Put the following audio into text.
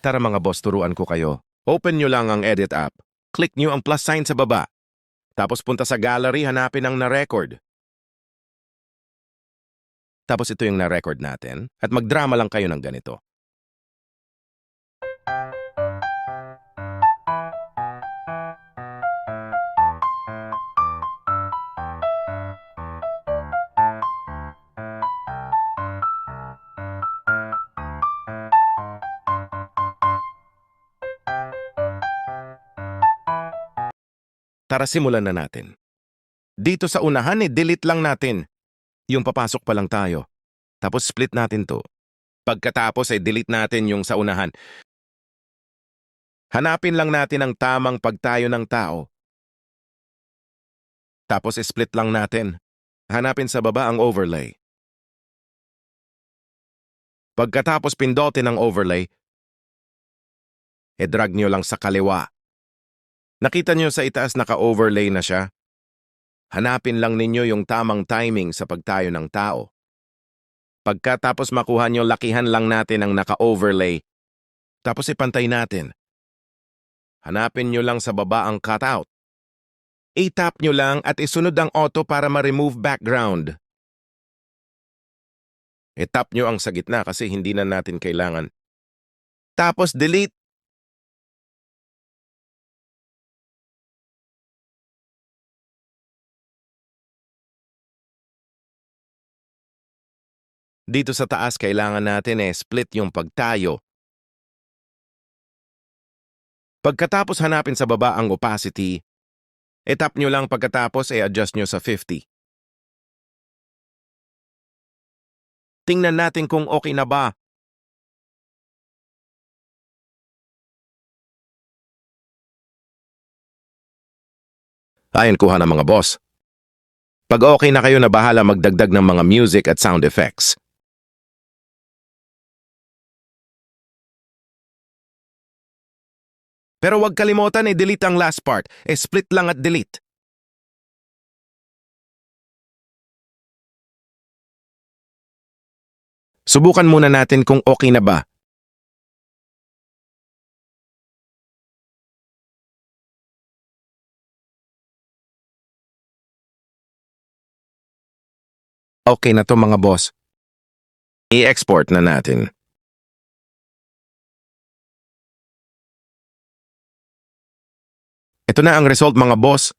Tara mga boss, turuan ko kayo. Open nyo lang ang edit app. Click nyo ang plus sign sa baba. Tapos punta sa gallery, hanapin ang na-record. Tapos ito yung na-record natin. At magdrama lang kayo ng ganito. Tara simulan na natin. Dito sa unahan, delete lang natin. Yung papasok pa lang tayo. Tapos split natin to. Pagkatapos delete natin yung sa unahan. Hanapin lang natin ang tamang pagtayo ng tao. Tapos split lang natin. Hanapin sa baba ang overlay. Pagkatapos pindutin ang overlay, drag nyo lang sa kaliwa. Nakita nyo sa itaas naka-overlay na siya? Hanapin lang ninyo yung tamang timing sa pagtayo ng tao. Pagkatapos makuha nyo, lakihan lang natin ang naka-overlay. Tapos ipantay natin. Hanapin nyo lang sa baba ang cutout. I-tap nyo lang at isunod ang auto para ma-remove background. I-tap nyo ang sa gitna kasi hindi na natin kailangan. Tapos delete. Dito sa taas, kailangan natin split yung pagtayo. Pagkatapos hanapin sa baba ang opacity, tap nyo lang pagkatapos adjust nyo sa 50. Tingnan natin kung okay na ba. Ayon kuha ng mga boss. Pag okay na kayo na bahala magdagdag ng mga music at sound effects. Pero huwag kalimutan delete ang last part. Split lang at delete. Subukan muna natin kung okay na ba. Okay na to mga boss. I-export na natin. Ito na ang result mga boss.